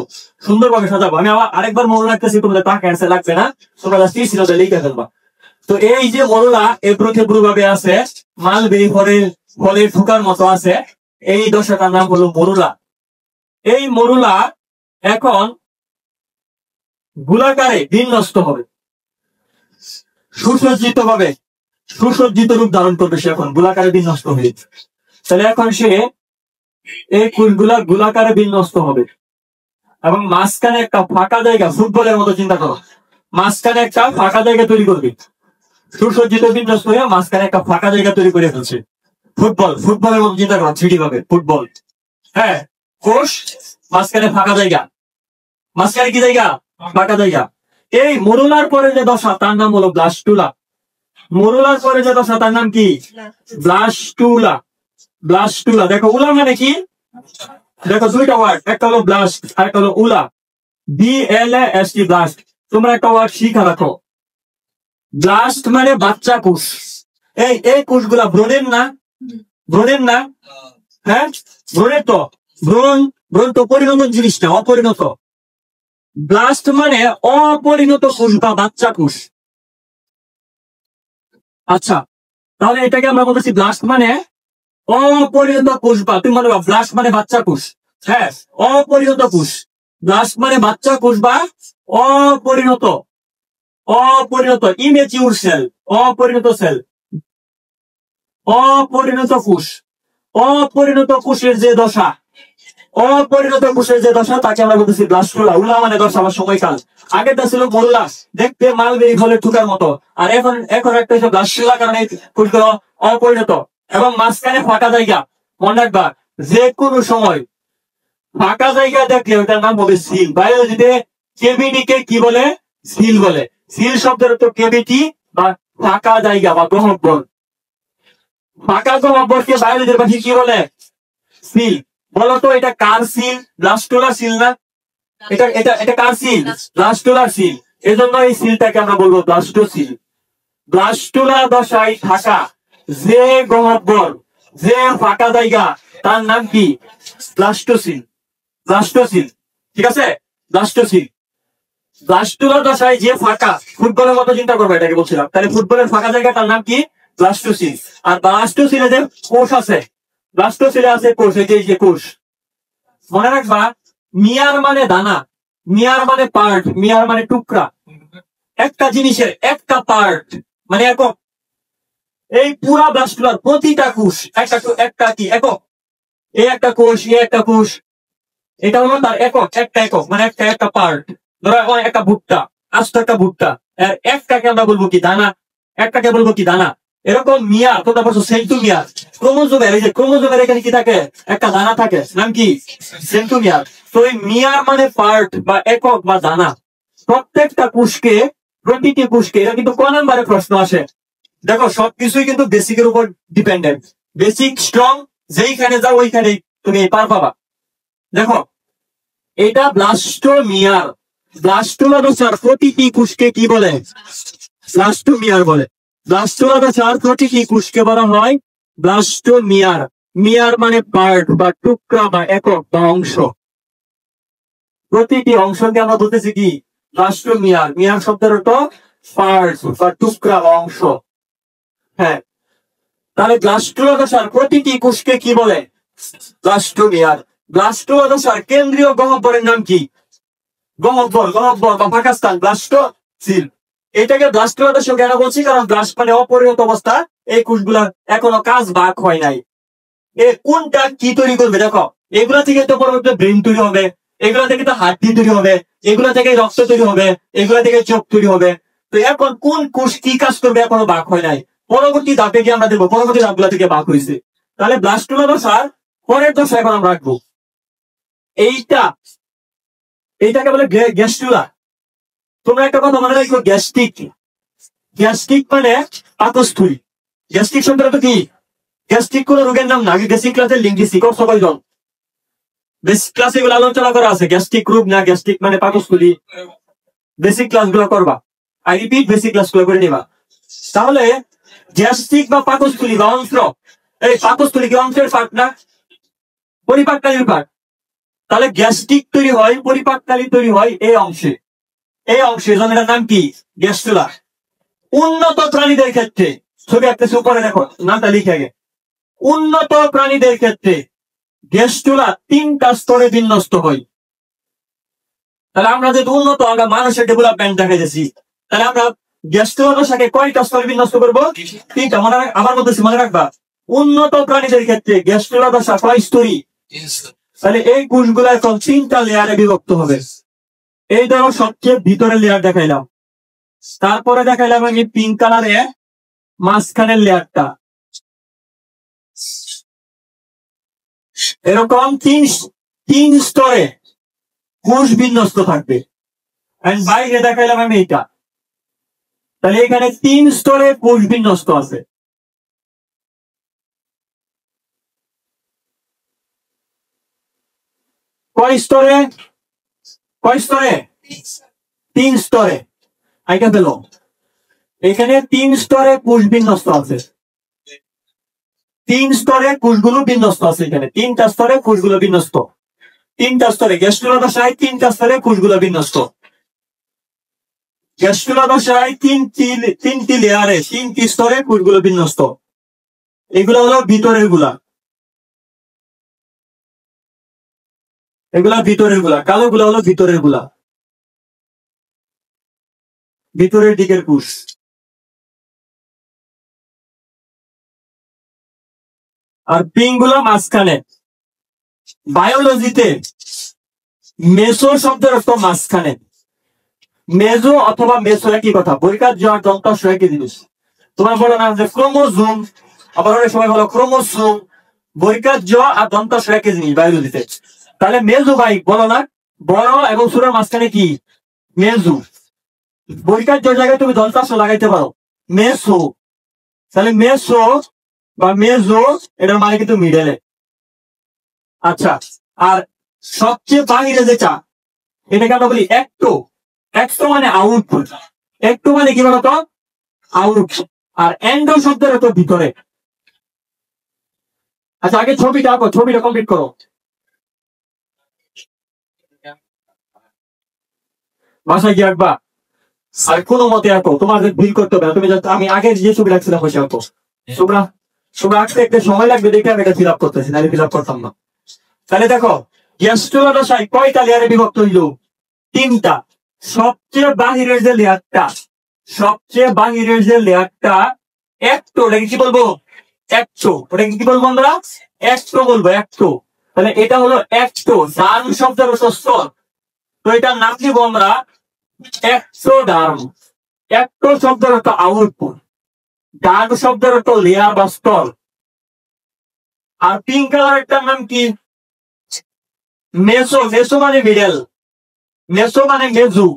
সুন্দরভাবে সাজাবো। আমি আরেকবার মরুলা রাখতেছি, তোমাদের তা ক্যান্সেল লাগবে না, তোমরা লিখে ফেলবা। তো এই যে মরুলা এবড়ো তেবড়ো ভাবে আছে, মালবেরি ফলের থুকার মতো আছে, এই দশাটার নাম হলো মরুলা। এই মরুলা এখন গোলাকারে বিন্যস্ত হবে, সুসজ্জিত রূপ ধারণ করবে সে, এখন গোলাকারে বিন্যস্ত হবে। তাহলে এখন সে এই কুলগুলা গোলাকারে বিন্যস্ত হবে এবং মাঝখানে একটা ফাঁকা জায়গা, ফুটবলের মতো চিন্তা করো, মাঝখানে একটা ফাঁকা জায়গা তৈরি করবে। সুসজ্জিত বিন্যস্ত হয়ে মাঝখানে একটা ফাঁকা জায়গা তৈরি করে ফেলছে। ফুটবলের মতো চিন্তা করো, 3D ভাবে ফুটবল। হ্যাঁ, কোষ, মাঝখানে ফাঁকা জায়গা, মাঝখানে কি জায়গা? ফাঁকা জায়গা। এই মরুলার পরে যে দশা তার নাম হলো ব্লাস্টুলা। মরুলার পরে যে দশা তার নাম কি? ব্লাস্টুলা। দেখো উলা মানে কি? দেখো দুইটা ওয়ার্ড, একটা হলো ব্লাস্ট আর একটা হলো উলা, BLAST ব্লাস্ট। তোমরা একটা ওয়ার্ড শিখা রাখো, ব্লাস্ট মানে বাচ্চা কোষ। এই কোষগুলা ভ্রূণের না? হ্যাঁ, ভ্রূণের তো, ভ্রূণ তো পরিণত জিনিস না, অপরিণত। ব্লাস্ট মানে অপরিণত কোষ বা বাচ্চা কোষ। আচ্ছা, তাহলে এটাকে আমরা বলতেছি ব্লাস্ট মানে অপরিণত কোষ, বা তুমি মনে ব্লাস্ট মানে বাচ্চা কোষ। হ্যাঁ, অপরিণত কোষ। ব্লাস্ট মানে বাচ্চা কোষ বা অপরিণত ইমেচিউর সেল, অপরিণত সেল, অপরিণত কোষ। অপরিণত কোষের যে দশা, তাকে আমরা বলতেছি ব্লাস্টুলা। উলা মানে দশা বা সময়কাল। আগেরটা ছিল মরুলা, দেখতে মালবেরি ফলের থুকার মতো, আর এখন একটা হচ্ছে ব্লাস্টুলা, কারণ এই কোষগুলো অপরিণত। এবং মাঝখানে ফাঁকা জায়গা। মনে রাখবা যে কোনো সময় ফাঁকা জায়গা দেখলে ওটার নাম হবে সিল। বায়োলজিতে কেভিটি কে কি বলে? সিল বলে। সিল শব্দের তো কেভিটি বা ফাঁকা জায়গা বা গহ্বর। ফাঁকা গহ্বরকে বায়োলজির ভাষায় কি বলে? সিল। বলতো এটা কার সিল? ব্লাস্টুলার সিল না? এটা এটা এটা কার সিল? ব্লাস্টুলার সিল। এজন্য এই সিলটাকে আমরা বলবো ব্লাস্টোসিল। ব্লাস্টুলার দশায় থাকা যে গহ্বর, যে ফাঁকা জায়গা, তার নাম কি? ব্লাস্টোসিল। ব্লাস্টোসিল, ঠিক আছে? ব্লাস্টোসিল। ব্লাস্টুলার দশায় যে ফাঁকা, ফুটবলের মতো চিন্তা করবো, এটাকে বলছিলাম। তাহলে ফুটবলের ফাঁকা জায়গা, তার নাম কি? ব্লাস্টোসিল। আর ব্লাস্টোসিলে যে কোষ আছে, ব্লাস্টোসিলে আছে কোষ, এই যে কোষ। মনে রাখবা মিয়ার মানে দানা, মিয়ার মানে পার্ট, মিয়ার মানে টুকরা। একটা জিনিসের একটা পার্ট মানে একক। এই পুরা ব্লাস্টুলার প্রতিটা কোষ একটা কি একক। এই একটা কোষ, এই একটা কোষ, এটা হলো তার একক, একটা একক মানে একটা পার্ট। ধরো একটা ভুট্টা, আস্ত একটা ভুট্টা, একটাকে আমরা বলবো কি দানা, একটাকে বলবো কি দানা। এরকম মিয়ার, তোমরা বলছো সেন্টুমিয়ার, ক্রোমোজোমের, এই যে ক্রোমোজোমের এখানে কি থাকে? একটা দানা থাকে, নাম কি? সেন্টুমিয়ার। তো এই মিয়ার মানে পার্ট বা একক বা দানা। প্রত্যেকটা কোষকে, প্রতিটি কোষকে, এটা কিন্তু ক নাম্বারে প্রশ্ন আসে। দেখো সবকিছুই কিন্তু বেসিকের উপর ডিপেন্ডেন্ট। বেসিক স্ট্রং, যেইখানে যাও ওইখানে তুমি পার পাবা। দেখো এটা ব্লাস্টোমিয়ার। ব্লাস্টোমিয়ার প্রতিটি কোষকে কি বলে? ব্লাস্টোমিয়ার বলে। ব্লাস্টোমিয়ার প্রতিটি কোষকে বলা হয় ব্লাস্টোমিয়ার। মিয়ার মানে পার্ট বা টুকরা বা একক বা অংশ। প্রতিটি অংশকে আমরা বলতেছি কি? ব্লাস্টোমিয়ার। মিয়ার শব্দের অর্থ পার্ট বা টুকরা বা অংশ। হ্যাঁ, তাহলে ব্লাস্টোমিয়ার প্রতিটি কোষকে কি বলে? ব্লাস্টোমিয়ার। ব্লাস্টোমিয়ার কেন্দ্রীয় গহ্বরের নাম কি? গহ্বর বা ফাঁকা স্থান, ব্লাস্টোসিল। এটাকে ব্লাস্টোমিয়ার কেন বলছি? কারণ ব্লাস্ট মানে অপরিণত অবস্থা, এই কোষগুলা এখনো কাজ ভাগ হয় নাই। এ কোনটা কি তৈরি করবে? দেখো এগুলা থেকে তো পরবর্তী ব্রেন তৈরি হবে, এগুলা থেকে তো হাড্ডি তৈরি হবে, এগুলা থেকে রক্ত তৈরি হবে, এগুলা থেকে চোখ তৈরি হবে। তো এখন কোন কোষ কি কাজ করবে এখনো ভাগ হয় নাই। পরবর্তী ধাপে গিয়ে আমরা দেখবো পরবর্তী ধাপগুলা থেকে ভাগ হয়েছে। তাহলে ব্লাস্টোমিয়ার পরের দশা এখন আমরা রাখবো। এইটাকে বলে গ্যাস্ট্রুলা। তোমরা একটা কথা মনে রাখো, গ্যাস্ট্রিক। গ্যাস্ট্রিক মানে পাকস্থলী। গ্যাস্ট্রিক শব্দটা কি? গ্যাস্ট্রিক কোন রোগের নাম না। আগে বেসিক ক্লাসে লিঙ্ক দিচ্ছি, সবাইজন বেসিক ক্লাসে এগুলো আলোচনা করা আছে। গ্যাস্ট্রিক রোগ না, গ্যাস্ট্রিক মানে পাকস্থলী। বেসিক ক্লাস গুলো করবা, আই রিপিট, বেসিক ক্লাস গুলো করে নিবা। তাহলে গ্যাস্ট্রিক বা পাকস্থলী বা অংশ, এই পাকস্থলী কি অংশের পার্ট না? পরিপাককালীর পার্ট। তাহলে গ্যাস্ট্রিক তৈরি হয়, পরিপাককালী তৈরি হয় এই অংশে। এই অংশে এটার নাম কি? গ্যাস্ট্রুলা। উন্নত প্রাণীদের ক্ষেত্রে, ছবি একটা উপরে দেখো, নামটা লিখে আগে। উন্নত প্রাণীদের ক্ষেত্রে গ্যাস্ট্রুলা 3টা স্তরে বিন্যস্ত হয়। তাহলে আমরা যেহেতু উন্নত মানুষের ডেভেলপমেন্ট দেখা গেছি, তাহলে আমরা গ্যাস্ট্রুলার সাথে কয়টা স্তরে বিন্যস্ত করবো? 3টা। আবার বলতেছি, মনে রাখবা উন্নত প্রাণীদের ক্ষেত্রে গ্যাস্ট্রুলা দশা কয় স্তরী? তাহলে এই কোষগুলা এখন 3টা লেয়ারে বিভক্ত হবে। এই ধরো সবচেয়ে ভিতরের লেয়ার দেখাইলাম, তারপরে দেখাইলাম আমি পিঙ্ক কালারে মাঝখানের লেয়ারটা। এরকম তিন স্তরে কোষ বিন্যস্ত থাকবে। বাইরে দেখাইলাম আমি এটা। তাহলে এখানে 3 স্তরে কোষ বিন্যস্ত আছে। কয় স্তরে? 3 স্তরে। আইটা পেল, এখানে 3 স্তরে কোষ বিন্যস্ত আছে। 3 স্তরে কোষগুলো বিন্যস্ত আছে। এখানে 3টা স্তরে কোষগুলো বিন্যস্ত। 3টা স্তরে গ্যাস্ট্রুলা দশায় 3টা স্তরে কোষগুলো বিন্যস্ত। গ্যাস্ট্রুলা দশায় 3টি লেয়ারে 3টি স্তরে কোষগুলো বিন্যস্ত। এগুলো হলো ভিতরের গুলা, এগুলা ভিতরের গুলা। কালো গুলা হলো ভিতরের গুলা, ভিতরের দিকের কোষ। আর পিঙ্ক গুলো মাঝখানে। বায়োলজিতে মেসো শব্দের অর্থ মাঝখানে। মেজো অথবা মেসো একই কথা, পরীক্ষার যাওয়ার যন্ত্র একই জিনিস। তোমার বলো না যে ক্রোমোজোম, আবার অনেক সময় হলো ক্রোমোসোম, বৈকার্য আর দন্তাংশ একই জিনিস বায়োলজিতে। তাহলে মেজু ভাই বলো না, বড় এবং ছোটর মাঝখানে কি মেজু। বৈকার্য জায়গায় তুমি দন্তাংশ লাগাইতে পারো মেসো। তাহলে মেসো বা মেজো এটার মানে কিন্তু মিডলে। আচ্ছা, আর সবচেয়ে বাহিরে যেটা, এটাকে আমরা বলি একটো। একটো মানে আউটপুট। একটো মানে কি বলতো আউট। আর এন্ডো শব্দের তো ভিতরে। আচ্ছা, আগে ছবিটা আঁকো, ছবিটা কমপ্লিট করো। বাসায় গিয়ে আঁকবা আর কোনো মতে আঁকো, তোমার ভুল করতে হবে না। তুমি আমি আগে যে ছবি রাখছিলাম বসে আঁকো। তোমরা তোমরা আঁকতে একটা সময় লাগবে দেখে আমি এটা ফিল আপ করতেছি, নাহলে ফিল আপ করতাম না। তাহলে দেখো গ্যাস্ট্রোলা দশায় কয়টা লেয়ারে বিভক্ত হইল? তিনটা। সবচেয়ে বাহিরের যে লেয়ারটা, সবচেয়ে বাহিরের যে লেয়ারটা একটো, ওটাকে কি বলবো? একটো। ওটাকে কি বলবো আমরা? একটো বলবো, একটো। তাহলে এটা হলো একটো। ডান শব্দের স্তর, তো এটার নাম দিব আমরা এক্সোডার্ম। একটো শব্দের অর্থ আউটপুট, ডার্ম শব্দের অর্থ লেয়ার বা স্তর। আর পিঙ্ক কালারটার নাম কি? মেসো। মেসো মানে মিডল, মেসো মানে মেজু।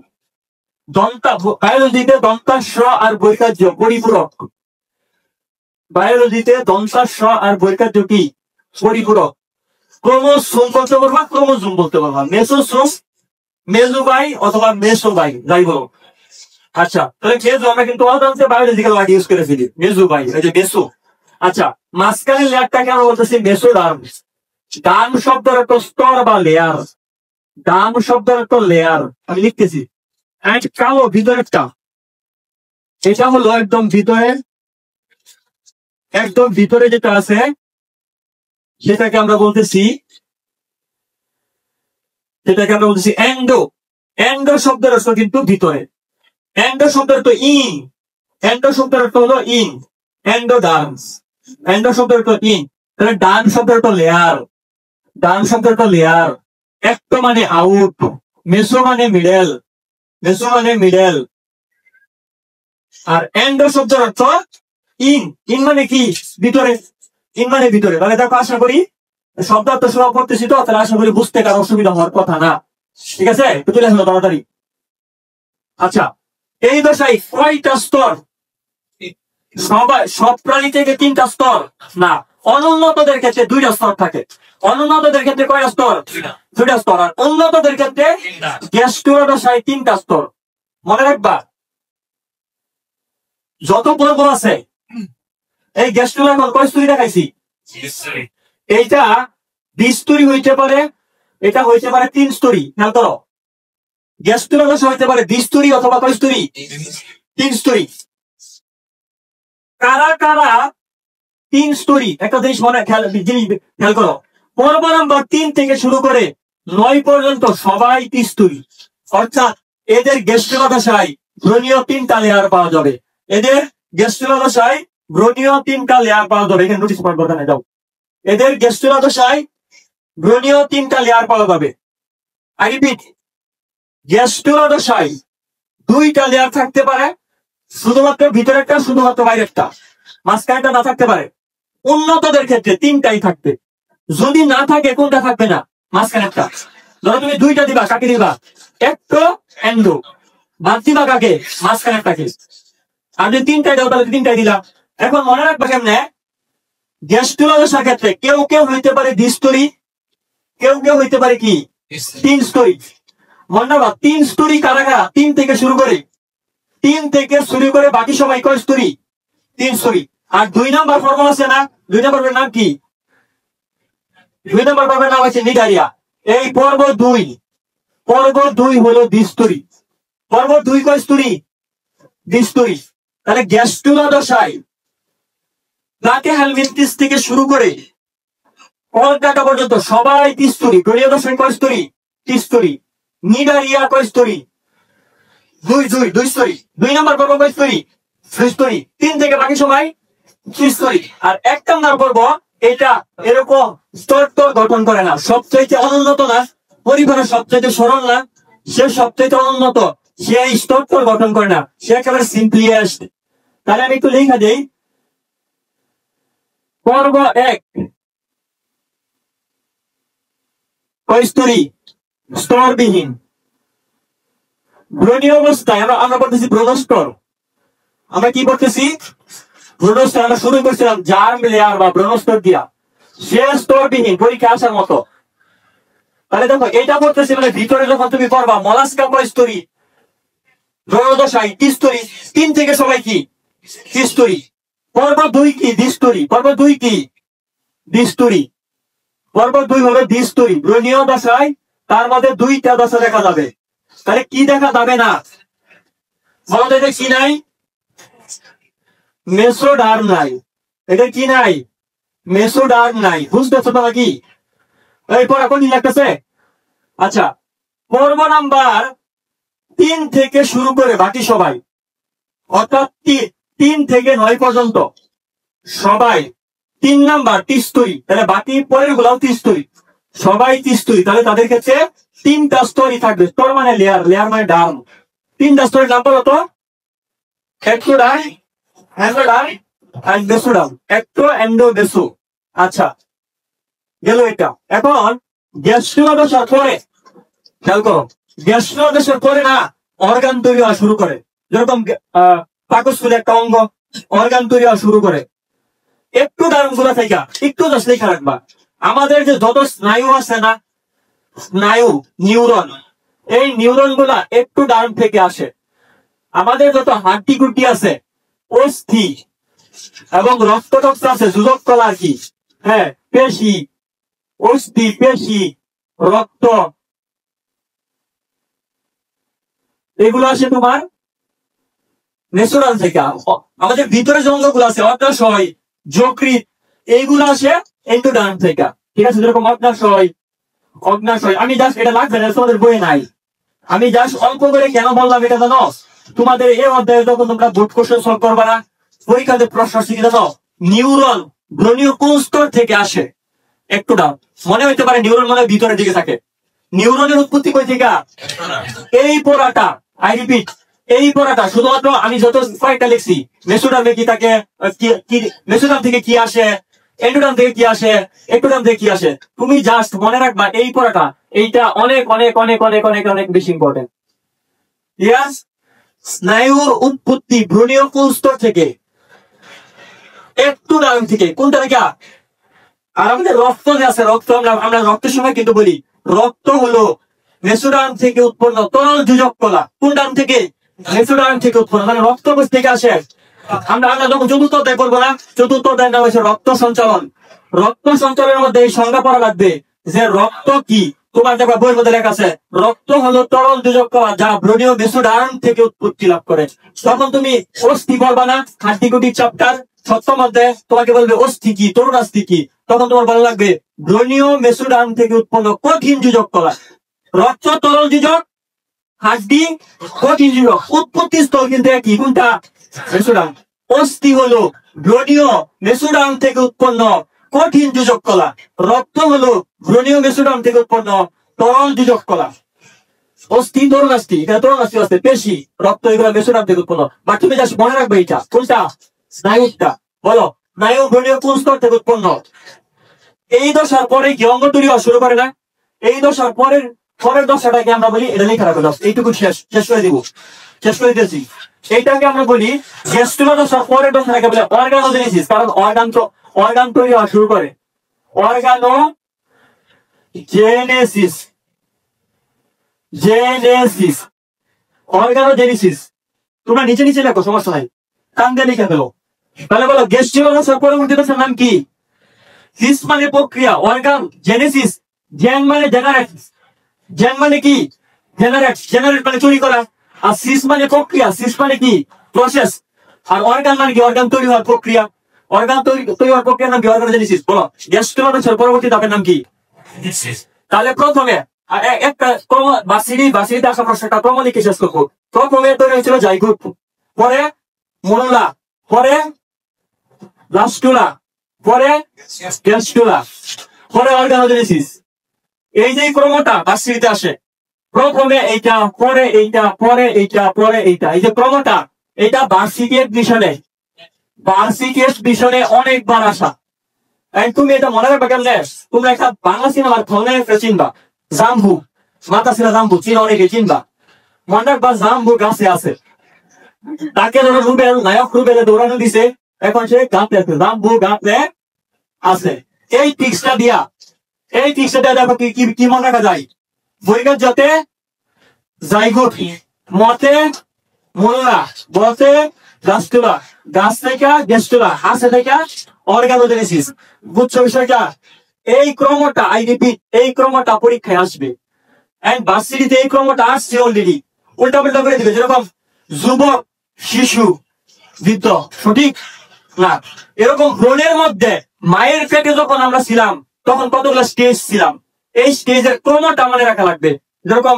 বায়োলজিতে দন্তাংশ আর বৈকার্য পরিপূরক। বায়োলজিতে দন্তাংশ আর বৈকার্য কি পরিপূরক। ক্রোমোসোম বলতে পারবা, ক্রোমোজোম বলতে পারবা, মেসোসোম, মেজুবাই অথবা মেসোবাই, যাই বলো। আচ্ছা, তাহলে মেজু আমরা কিন্তু বায়োলজিক্যাল ওয়ার্ড ইউজ করে ফেলি, মেজুবাই, এই যে মেসো। আচ্ছা, মাঝখানের লেয়ারটাকে আমরা বলতেছি মেসোডার্ম। ডার্ম শব্দের একটা স্তর বা লেয়ার। ডার্ম শব্দের একটা লেয়ার আমি লিখতেছি। কালো ভিতরেরটা, এটা হলো একদম ভিতরে, একদম ভিতরে যেটা আছে সেটাকে আমরা বলতেছি এন্ডো। এন্ডো শব্দের অর্থ কিন্তু ভিতরে। এন্ডো শব্দের অর্থ ইন। এন্ডো শব্দের অর্থ হলো ইন। এন্ডোডার্মস। এন্ডো শব্দের অর্থ ইন। তাহলে ডান শব্দের অর্থ লেয়ার। ডান শব্দের অর্থ লেয়ার। একটো মানে আউট, মেসো মানে মিডল, মেসো মানে মিডল। আর এন্ডো শব্দের অর্থ ইন। ইন মানে কি? ভিতরে। ইন মানে ভিতরে। তাহলে দেখো, আশা করি শব্দ অর্থ সহ পড়তেছি তো, তাহলে আশা করি বুঝতে কারো অসুবিধা হওয়ার কথা না। ঠিক আছে, তো চলে আসলো তাড়াতাড়ি। আচ্ছা, এই দশায় কয়টা স্তর? সব প্রাণী থেকে তিনটা স্তর না, অনুন্নতদের ক্ষেত্রে দুইটা স্তর থাকে। অনুন্নতদের ক্ষেত্রে কয়টা স্তর? দুইটা স্তর। আর উন্নতদের ক্ষেত্রে গ্যাস্ট্রোলা দশায় তিনটা স্তর। মনে রাখবা, যত পর্ব আছে এই গ্যাস্ট্রোলা কয় স্তরই দেখাইছি? এইটা দ্বিস্তরী হইতে পারে, এটা হইতে পারে তিন স্তরী। খেয়াল করো, গ্যাস্ট্রোলা দশা হইতে পারে দ্বিস্তরী অথবা কয় স্তরী? তিন স্তরী। কারা কারা তিন স্তরী? একটা জিনিস খেয়াল করো, পর্ব নম্বর 3 থেকে শুরু করে 9 পর্যন্ত সবাই ত্রিস্তরী। অর্থাৎ এদের গ্যাস্ট্রোলা দশায় ব্রণীয় 3টা লেয়ার পাওয়া যাবে। এদের গ্যাস্ট্রোলা দশায় ব্রণীয় 3টা লেয়ার পাওয়া যাবে। এখানে নোটিশ পড়বো, যাও। এদের গ্যাস্ট্রোলা দশায় ব্রণীয় 3টা লেয়ার পাওয়া যাবে। আই রিপিট, গ্যাস্ট্রোলা দশায় 2টা লেয়ার থাকতে পারে, শুধুমাত্র ভিতরেরটা, শুধুমাত্র বাইরেরটা, মাঝখানেটা না থাকতে পারে। উন্নতদের ক্ষেত্রে 3টাই থাকবে। যদি না থাকে কোনটা থাকবে না? মাঝখানেরটা। ধরো তুমি 2টা দিবা, কাকে দিবা? একটো, এন্ডো। বাদ দিবা কাকে? মাঝখানেরটাকে। আর যদি 3টাই দাও তাহলে 3টাই দিলা। এখন মনে রাখবা কেমনে, গ্যাস্ট্রোলা দশার ক্ষেত্রে কেউ কেউ হইতে পারে দ্বিস্তরী, কেউ কেউ হইতে পারে কি তিন স্তরী। মনে রাখবা, 3 স্তরী কারা কারা? 3 থেকে শুরু করে, 3 থেকে শুরু করে বাকি সবাই কয় স্তরী? 3 স্তরী। আর 2 নম্বর পর্ব আছে না, 2 নম্বরের নাম কি? 2 নম্বর পর্বের নাম আছে নিডারিয়া। এই পর্ব 2, পর্ব 2 হলো দ্বিস্তরী। পর্ব 2 কয় স্তরী? দ্বিস্তরী। তাহলে গ্যাস্ট্রোলা দশায় প্লাটিহেলমিনথিস থেকে শুরু করে কলকাতা পর্যন্ত সবাই ত্রিস্তরী। ব্রণীয় দশায় কয় স্তরী? ত্রিস্তরী। নিডারিয়া কয় স্তরী? 2 স্তরী। 2 নম্বর পর্ব কয় স্তরী? 2 স্তরী। 3 থেকে বাকি সবাই ত্রিস্তরী। আর 1 নম্বর পর্ব এটা এরকম স্তর গঠন করে না। সবচাইতে অনুন্নত না, পরিবারের সবচাইতে সরল না, সে সবচাইতে অনুন্নত, সে স্তর গঠন করে না, সে একেবারে সিম্পলিয়েস্ট। তাহলে আমি একটু লেখা দেই, পর্ব 1 কয়স্তরী? স্তরবিহীন। ব্রণীয় অবস্থায় আমরা বলতেছি ব্রণস্তর। আমরা কি বলতেছি? ব্রণস্তর। আমরা শুরু করছিলাম জার্ম লেয়ার বা ব্রণস্তর দিয়া, সে স্তরবিহীন, পরীক্ষা আসার মতো। তাহলে দেখো এটা বলতেছি, মানে ভিতরে যখন তুমি পড়বা মলাস্কা কয়স্তরী? ব্রণদশায় ত্রিস্তরী। 3 থেকে সবাই কি ত্রিস্তরী। পর্ব 2 কি দ্বিস্তরী। পর্ব 2 কি দ্বিস্তরী। পর্ব 2 হলো দ্বিস্তরী। ব্রণীয় দশায় তার মধ্যে 2টা দশা দেখা যাবে। তাহলে কি দেখা যাবে না? আমাদের কি নাই? মেসোডার্ম নাই। এটা কি নাই? মেসোডার্ম নাই। বুঝতেছো তো নাকি? এই পর এখন লাগতেছে। আচ্ছা, পর্ব নাম্বার 3 থেকে শুরু করে বাকি সবাই, অর্থাৎ 3 থেকে 9 পর্যন্ত সবাই 3 নাম্বার ত্রিস্তরী। তাহলে বাকি পরের গুলাও ত্রিস্তরী, সবাই ত্রিস্তরী। তাহলে তাদের ক্ষেত্রে 3টা স্তরই থাকবে। স্তর মানে লেয়ার, লেয়ার মানে ডার্ম। 3টা স্তরের নাম বলো তো? একটোডার্ম, এন্ডোডার্ম আর মেসোডার্ম। একটো, এন্ডো, মেসো। আচ্ছা, গেল এটা। এখন গ্যাস্ট্রীয় দশার পরে খেয়াল করো, গ্যাস্ট্রীয় দশার পরে না অর্গান তৈরি হওয়া শুরু করে। যেরকম পাকস্থলী একটা অঙ্গ, অর্গান তৈরি হওয়া শুরু করে। একটু ডার্ম গুলা থেকে একটু জাস্ট লেখা রাখবা। আমাদের যে যত স্নায়ু আছে না, স্নায়ু, নিউরন, এই নিউরন গুলা একটু ডার্ম থেকে আসে। আমাদের যত হাড্ডি গুটি আছে, অস্থি এবং রক্তটক্স আছে, যুজক কলা আর কি, হ্যাঁ, পেশি, অস্থি, পেশি, রক্ত, এগুলো আসে তোমার মেসোডার্ম থেকে। আমাদের ভিতরে যে অঙ্গগুলো আছে, অগ্নাশয়, যকৃৎ, এইগুলো আসে এন্ডোডার্ম থেকে। ঠিক আছে? যেরকম অগ্নাশয়, অগ্নাশয় আমি জাস্ট, এটা লাগবে না, তোমাদের বইয়ে নাই। আমি জাস্ট অল্প করে কেন বললাম এটা জানো? তোমাদের এই অধ্যায়ে যখন তোমরা বোর্ড কোশ্চেন সলভ করবা না, পরীক্ষাতে প্রশ্ন শিখে জানো নিউরন ব্রণীয় কোন স্তর থেকে আসে? একটু ডাউন। মনে হইতে পারে নিউরন মনে হয় ভিতরের দিকে থাকে। নিউরনের উৎপত্তি কই থেকে? এই পোড়াটা, আই রিপিট, এই পোড়াটা শুধুমাত্র আমি যত কয়েকটা লিখছি, মেসোডার্মে কি থাকে, মেসোডার্ম থেকে কি আসে, এন্ডোডার্ম থেকে কি আসে, একটোডার্ম থেকে কি আসে, তুমি জাস্ট মনে রাখবা এই পোড়াটা। এইটা অনেক অনেক অনেক অনেক অনেক অনেক বেশি ইম্পর্টেন্ট। ইয়াস, স্নায়ুর উৎপত্তি ব্রণীয় কোন স্তর থেকে? একটোডার্ম থেকে। কোনটা থেকে? আর আমাদের রক্ত যে আছে, রক্ত আমরা রক্তের সময় কিন্তু বলি রক্ত হলো মেসোডার্ম থেকে উৎপন্ন তরল যোজক কলা। কোন ডার্ম থেকে? মেসোডার্ম থেকে উৎপন্ন। মানে রক্ত কোষ থেকে আসে। আমরা যখন চতুর্থ অধ্যায় করবো না, চতুর্থ অধ্যায় নাম হচ্ছে রক্ত সঞ্চালন। রক্ত সঞ্চালনের মধ্যে এই সংজ্ঞা পড়া লাগবে যে রক্ত কি। তোমার দেখবা বইয়ের মধ্যে লেখা আছে রক্ত হলো তরল যোজক কলা যা ব্রণীয় মেসোডার্ম থেকে উৎপত্তি লাভ করে। তখন তুমি অস্থি পড়বা না, হাড্ডিগুটি চ্যাপ্টার 7ম অধ্যায়ে তোমাকে বলবে অস্থি কি, তরুণাস্থি কি। তখন তোমার ভালো লাগবে ব্রণীয় মেসোডার্ম থেকে উৎপন্ন কঠিন যোজক কলা। রক্ত তরল যোজক, হাড্ডি কঠিন যোজক। উৎপত্তি স্থল কিন্তু একই। কোনটা? মেসোডার্ম। অস্থি হলো ব্রণীয় মেসোডার্ম থেকে উৎপন্ন কঠিন যোজক কলা। রক্ত হলো ব্রণীয় মেসোডার্ম থেকে উৎপন্ন তরল যোজক কলা। অস্থি, তরুণাস্থি, এখানে তরুণাস্থি আছে, পেশি, রক্ত, এগুলো মেসোডার্ম থেকে উৎপন্ন। বা তুমি জাস্ট মনে রাখবে এটা কোনটা? স্নায়ুটা। বলো, স্নায়ু ব্রণীয় কোন স্তর থেকে উৎপন্ন? এই দশার পরে কি অঙ্গ তৈরি হওয়া শুরু করে না? এই দশার পরের দশাটাকে আমরা বলি, এটা লেখা রাখো, এইটুকু শেষ করে দিব, শেষ করে দিয়েছি। এইটাকে আমরা বলি গ্যাস্ট্রীয় দশার পরের দশাটাকে বলে অর্গানোজেনেসিস। কারণ অর্গান তৈরি হওয়া শুরু করে। Organogenesis, Genesis, organogenesis. তোমরা নিচে নিচে লেখো, সমস্যা নাই, কান দিয়ে লিখে ফেলো। তাহলে বলো গ্যাস্ট্রীয় দশার পরবর্তী দশার নাম কি? সিস মানে প্রক্রিয়া, অর্গান জেনেসিস। জেন মানে জেনারেট, জেন মানে কি? জেনারেট, জেনারেট মানে তৈরি করা। আর সিস মানে প্রক্রিয়া, সিস মানে কি? প্রসেস। আর অর্গান মানে কি? অর্গান তৈরি হওয়ার প্রক্রিয়া। অর্গান তৈরি হওয়ার প্রক্রিয়ার নাম কি? অর্গানোজেনেসিস। বলো গ্যাস্ট্রীয় দশার পরবর্তী ধাপের নাম কি? তাহলে প্রথমে একটা বাসিরিতে আসা প্রশ্নটা ক্রম লিখে শেষ করবো। প্রথমে তৈরি হয়েছিল জাইগোট, পরে মরুলা, পরে ব্লাস্টুলা, পরে গ্যাস্ট্রুলা, পরে অর্গানোজেনেসিস। এই যে ক্রমটা বাসিরিতে আসে, প্রথমে এইটা, পরে এইটা, পরে এইটা, পরে এইটা, এই যে ক্রমটা, এটা বার্ষিক মিশনে অনেকবার আসা। তুমি এটা মনে রাখবা কেমনে, তোমরা একটা বাংলা সিনেমার খলনায়ক চিনবা, জাম্বু, মাথা ছিল জাম্বু, চিনা অনেকে চিনবা। মনে রাখবা জাম্বু গাছে আছে, তাকে ধরো রুবেল, নায়ক রুবেলে দৌড়ানো দিছে, এখন সে গাতে আছে, জাম্বু গাতে আছে। এই টিক্সটা দিয়া দেখো কি মনে রাখা যায়। বইকার যাতে জাইগোট, মতে মোল্লা, বলতে গাছতুলা, গাছ থেকে গেস্তুলা, হাসে থেকে অর্গানোজেনেসিস। বুঝছো বিষয়টা? এই ক্রমটা, আই রিপিট, এই ক্রমটা পরীক্ষায় আসবে। এন্ড ভার্সিটিতে এই ক্রমটা আসছে অলরেডি, উল্টা পাল্টা করে দিবে। যেরকম যুবক, শিশু, বৃদ্ধ, সঠিক না? এরকম ব্রণের মধ্যে মায়ের পেটে যখন আমরা ছিলাম তখন কতগুলো স্টেজ ছিলাম, এই স্টেজের ক্রমটা মনে রাখা লাগবে। যেরকম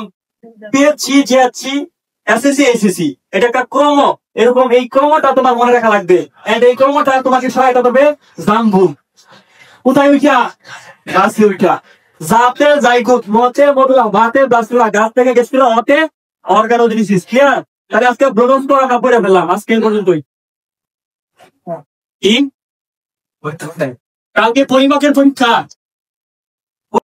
পিএইচসি, জিএইচসি, এসএসসি, এইচএসসি, এটা একটা ক্রম। এরকম এই ক্রমটা তোমার মনে রাখা লাগবে। এন্ড এই ক্রমটা তোমাকে সহায়তা করবে জাম্বু। কোথায় উঠা? গাছে উঠা। যাতে জাইগোট, মতে মডুলা, ভাতে ব্লাস্টুলা, গাছ থেকে গেছিল অতে অর্গানোজেনেসিস। ক্লিয়ার? তাহলে আজকে ব্রোনস তো আমরা পড়ে ফেললাম আজকে পর্যন্তই। কালকে পরিমাপের পরীক্ষা।